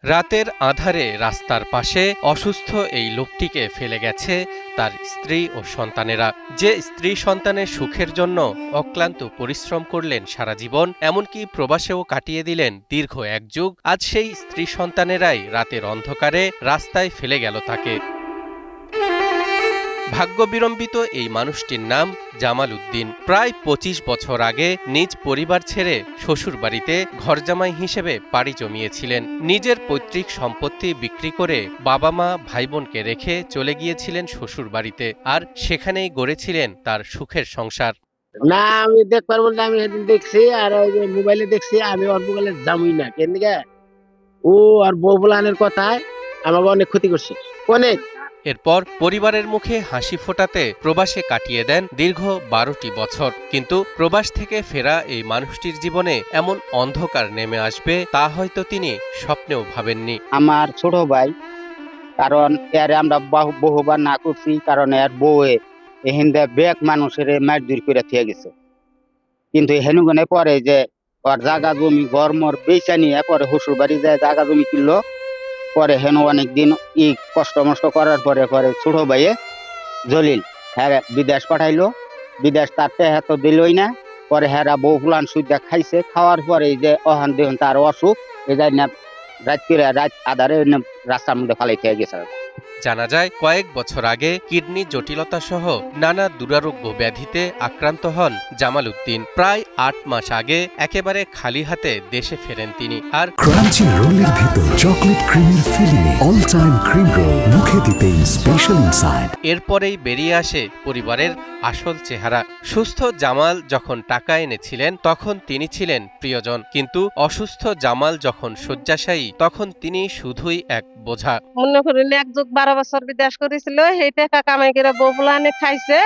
রাতের আঁধারে রাস্তার পাশে অসুস্থ এই লোকটিকে ফেলে গেছে তার স্ত্রী ও সন্তানেরা। যে স্ত্রী সন্তানের সুখের জন্য অক্লান্ত পরিশ্রম করলেন সারা জীবন, এমনকি প্রবাসেও কাটিয়ে দিলেন দীর্ঘ এক যুগ, আজ সেই স্ত্রী সন্তানেরাই রাতের অন্ধকারে রাস্তায় ফেলে গেল তাকে। ভাগ্যবিড়ম্বিত এই মানুষটির নাম জামাল উদ্দিন। প্রায় ২৫ বছর আগে নিজ পরিবার ছেড়ে শ্বশুরবাড়িতে ঘরজামাই হিসেবে পাড়ি জমিয়েছিলেন। নিজের পৈতৃক সম্পত্তি বিক্রি করে বাবা মা ভাই বোনকে রেখে চলে গিয়েছিলেন শ্বশুরবাড়িতে, আর সেখানেই গড়েছিলেন তার সুখের সংসার। না, আমি দেখতে পারবো না। আমি সেদিন দেখছি, আর ওই যে মোবাইলে দেখছি। আমি ওর মোবাইলে যাবই না। কেন দিকে ও আর বউ বলানের কথায় আমাকে অনেক ক্ষতি করছে, অনেক। এরপর পরিবারের মুখে হাসি ফোটাতে প্রবাসে কাটিয়ে দেন দীর্ঘ ১২টি বছর। কিন্তু প্রবাস থেকে ফেরা এই মানুষটির জীবনে এমন অন্ধকার নেমে আসবে তা হয়তো তিনি স্বপ্নেও ভাবেননি। আমার ছোট ভাই, কারণ এর আমরা বহুবার না করছি, কারণ এর বউয়ে এহিন্দে বেক মানুষের মারধর করে থিয়ে গেছে। কিন্তু হেনুগনে পরে যে ওর জায়গা জমি গরমর বেচা নিয়ে পরে শ্বশুর বাড়ি যায় জায়গা জমি কিনলো। পরে হেনু অনেকদিন কষ্ট মষ্ট করার পরে পরে ছোট ভাইয়ে জলিল হ্যাঁ বিদেশ পাঠাইলো। বিদেশ তার টেহা তো দিলই না। পরে হেরা বউ ফুলান সুইদা খাইছে, খাওয়ার পরে এই যে অহান দেহন তার অসুখ, এই যাই না রাত আধারে রাস্তার মধ্যে ফালাই খেয়ে গেছে। জানা যায় কয়েক বছর আগে কিডনি জটিলতা সহ নানা দুরারোগ্য ব্যাধিতে আক্রান্ত হন জামাল উদ্দিন। প্রায় ৮ মাস আগে একেবারে খালি হাতে দেশে ফেরেন তিনি। আর ক্রাঞ্চি রোলের ভিতর চকলেট ক্রিমের filling, all time cream roll, মুখে দিতেই স্পেশাল ইনসাইড। এরপরেই বেরিয়ে আসে পরিবারের আসল চেহারা। সুস্থ জামাল যখন টাকা এনেছিলেন তখন তিনি ছিলেন প্রিয়জন, কিন্তু অসুস্থ জামাল যখন শয্যাশায়ী তখন তিনি শুধুই এক বোঝা। মনে করেন ১ যুগ ১২ বছর বিদেশ করেছিল, সেই টাকা কামাই করে বউ ফুলানে খাইছে।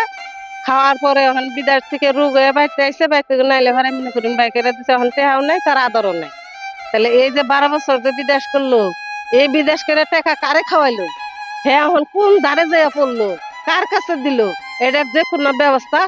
খাওয়ার পরে এখন বিদেশ থেকে রোগ হয়ে বাড়িতে আইসে, বাড়িতে নাইলে ভাড়া মনে করেন বাইকেরা দিচ্ছে, এখন টেহাও নাই, তার আদরও নাই। তাহলে এই যে ১২ বছর যে বিদেশ করলো, এই বিদেশ করে টাকা কারে খাওয়াইলো, হ্যাঁ এখন কোন ধারে যেয়ে পড়লো, কার কাছে দিল, এটার যে কোনো ব্যবস্থা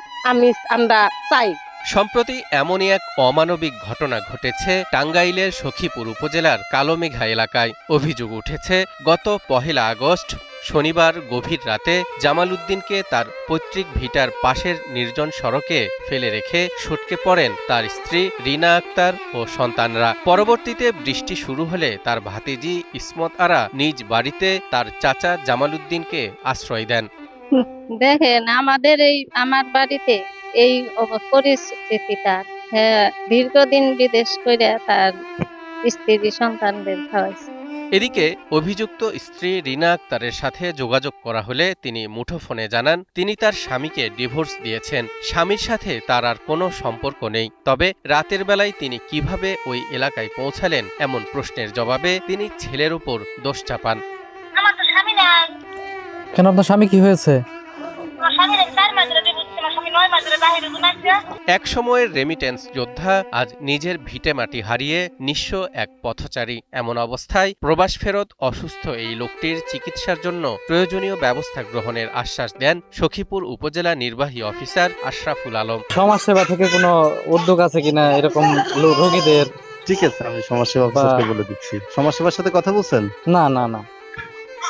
আমরা চাই। সম্প্রতি এমনই এক অমানবিক ঘটনা ঘটেছে টাঙ্গাইলের সখীপুর উপজেলার কালোমেঘা এলাকায়। অভিযোগ উঠেছে গত ১ আগস্ট শনিবার গভীর রাতে জামাল উদ্দিনকে তার পৈতৃক ভিটার পাশের নির্জন সড়কে ফেলে রেখে সটকে পড়েন তার স্ত্রী রিনা আক্তার ও সন্তানরা। পরবর্তীতে বৃষ্টি শুরু হলে তার ভাতিজি ইসমত আরা নিজ বাড়িতে তার চাচা জামাল উদ্দিনকে আশ্রয় দেন। দেখেন, আমার বাড়িতে এই পরিস্থিতিটা, হ্যাঁ, দীর্ঘদিন বিদেশ করে তার স্ত্রী সন্তানদের খাওয়াইছে। এদিকে অভিযুক্ত স্ত্রী রিনা আক্তারের সাথে যোগাযোগ করা হলে তিনি মুঠোফোনে জানান তিনি তার স্বামীকে ডিভোর্স দিয়েছেন। স্বামীর সাথে তার আর কোনো সম্পর্ক নেই। তবে রাতের বেলায় তিনি কিভাবে ওই এলাকায় পৌঁছালেন এমন প্রশ্নের জবাবে তিনি ছেলের উপর দোষ চাপান। আমার তো স্বামী নাই। কেন, আপনার স্বামী কি হয়েছে? আমার স্বামীর 4 মাস ধরে ডিভোর্স দিছে, আমার স্বামী 9 মাস ধরে বাইরে ঘুমাইছে। এক সময়ের রেমিটেন্স যোদ্ধা আজ নিজের ভিটেমাটি হারিয়ে নিঃস্ব এক পথচারী। এমন অবস্থায় প্রবাস ফেরত অসুস্থ এই লোকটির চিকিৎসার জন্য প্রয়োজনীয় ব্যবস্থা গ্রহণের আশ্বাস দেন সখীপুর উপজেলা নির্বাহী অফিসার আশরাফুল আলম। সমাজসেবা থেকে কোনো উদ্যোগ আছে কিনা এরকম রোগীদের? ঠিক আছে, আমি সমাজসেবা অফিসারকে বলে দিচ্ছি। সমাজসেবার সাথে কথা বলছেন? না না না।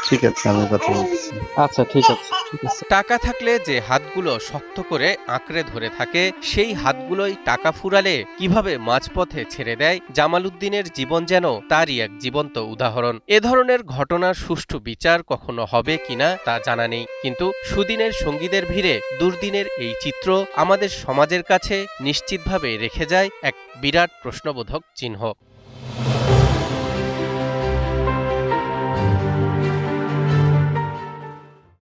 ঠিক আছে, আমি কথা বলছি। আচ্ছা, ঠিক আছে ঠিক আছে। টাকা থাকলে যে হাতগুলো শক্ত করে আঁকড়ে ধরে থাকে, সেই হাতগুলোই টাকা ফুরালে কিভাবে মাঝপথে ছেড়ে দেয় জামাল উদ্দিনের জীবন যেন তারই এক জীবন্ত উদাহরণ। এ ধরনের ঘটনার সুষ্ঠু বিচার কখনো হবে কিনা তা জানা নেই, কিন্তু সুদিনের সঙ্গীদের ভিড়ে দুর্দিনের এই চিত্র আমাদের সমাজের কাছে নিশ্চিতভাবে রেখে যায় এক বিরাট প্রশ্নবোধক চিহ্ন।